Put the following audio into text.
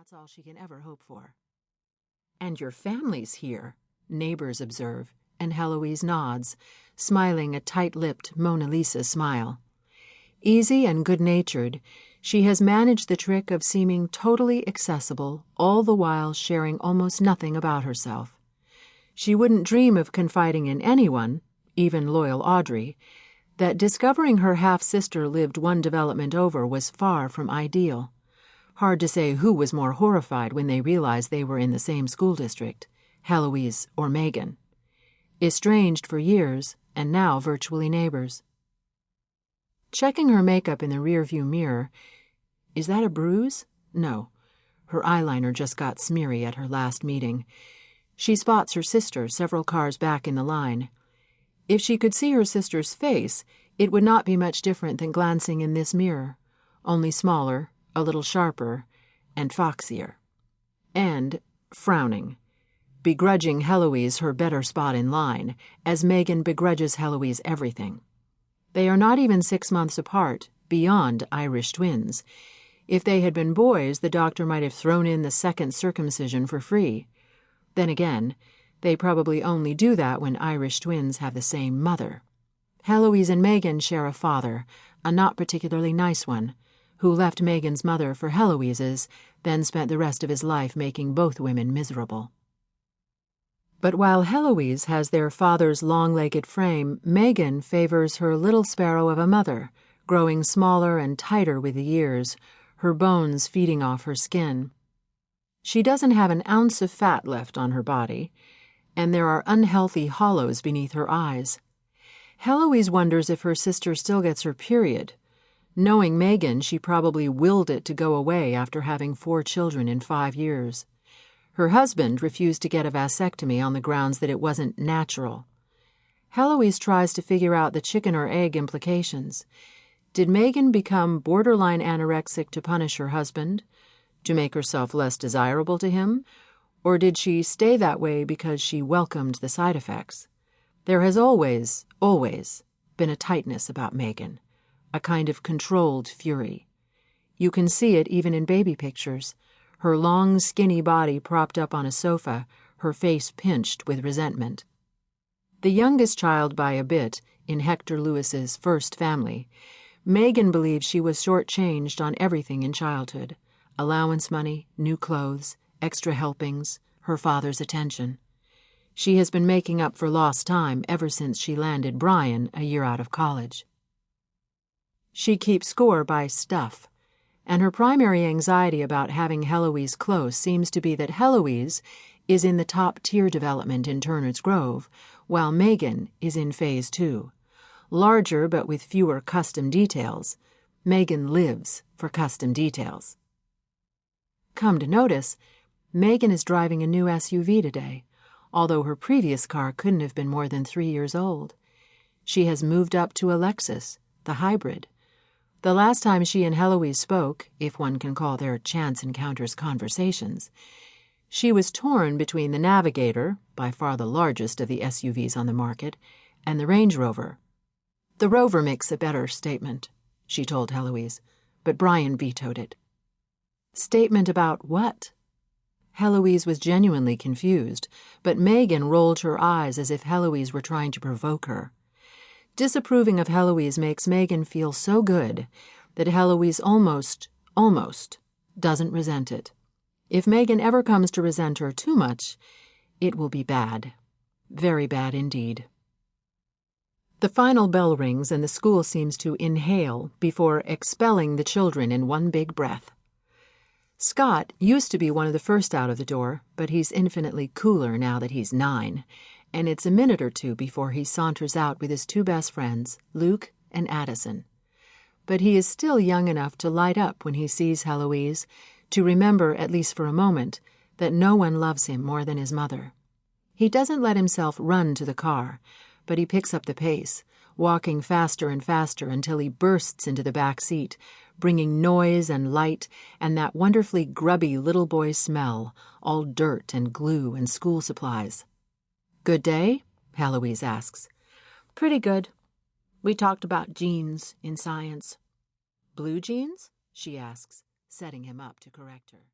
that's all she can ever hope for. "And your family's here," neighbors observe, and Heloise nods, smiling a tight-lipped Mona Lisa smile. Easy and good-natured, she has managed the trick of seeming totally accessible, all the while sharing almost nothing about herself. She wouldn't dream of confiding in anyone, even loyal Audrey, that discovering her half-sister lived one development over was far from ideal. Hard to say who was more horrified when they realized they were in the same school district, Heloise or Megan. Estranged for years, and now virtually neighbors. Checking her makeup in the rearview mirror, is that a bruise? No. Her eyeliner just got smeary at her last meeting. She spots her sister several cars back in the line. If she could see her sister's face, it would not be much different than glancing in this mirror, only smaller, a little sharper, and foxier. And frowning, begrudging Heloise her better spot in line, as Megan begrudges Heloise everything. They are not even 6 months apart, beyond Irish twins. If they had been boys, the doctor might have thrown in the second circumcision for free. Then again, they probably only do that when Irish twins have the same mother. Heloise and Megan share a father, a not particularly nice one, who left Megan's mother for Heloise's, then spent the rest of his life making both women miserable. But while Heloise has their father's long-legged frame, Megan favors her little sparrow of a mother, growing smaller and tighter with the years, her bones feeding off her skin. She doesn't have an ounce of fat left on her body, and there are unhealthy hollows beneath her eyes. Heloise wonders if her sister still gets her period. Knowing Megan, she probably willed it to go away after having 4 children in 5 years. Her husband refused to get a vasectomy on the grounds that it wasn't natural. Heloise tries to figure out the chicken or egg implications. Did Megan become borderline anorexic to punish her husband, to make herself less desirable to him, or did she stay that way because she welcomed the side effects? There has always been a tightness about Megan, a kind of controlled fury. You can see it even in baby pictures. Her long, skinny body propped up on a sofa, her face pinched with resentment. The youngest child by a bit in Hector Lewis's first family, Megan believes she was shortchanged on everything in childhood: allowance money, new clothes, extra helpings, her father's attention. She has been making up for lost time ever since she landed Brian a year out of college. She keeps score by stuff, and her primary anxiety about having Heloise close seems to be that Heloise is in the top-tier development in Turner's Grove, while Megan is in Phase 2. Larger but with fewer custom details, Megan lives for custom details. Come to notice, Megan is driving a new SUV today, although her previous car couldn't have been more than 3 years old. She has moved up to a Lexus, the hybrid. The last time she and Heloise spoke, if one can call their chance encounters conversations, she was torn between the Navigator, by far the largest of the SUVs on the market, and the Range Rover. "The Rover makes a better statement," she told Heloise, but Brian vetoed it. Statement about what? Heloise was genuinely confused, but Megan rolled her eyes as if Heloise were trying to provoke her. Disapproving of Heloise makes Megan feel so good that Heloise almost doesn't resent it. If Megan ever comes to resent her too much, it will be bad. Very bad indeed. The final bell rings and the school seems to inhale before expelling the children in one big breath. Scott used to be one of the first out of the door, but he's infinitely cooler now that he's 9, and it's a minute or two before he saunters out with his 2 best friends, Luke and Addison. But he is still young enough to light up when he sees Heloise, to remember, at least for a moment, that no one loves him more than his mother. He doesn't let himself run to the car, but he picks up the pace, walking faster and faster until he bursts into the back seat, bringing noise and light and that wonderfully grubby little boy smell, all dirt and glue and school supplies. "Good day?" Heloise asks. "Pretty good. We talked about genes in science." "Blue jeans?" she asks, setting him up to correct her.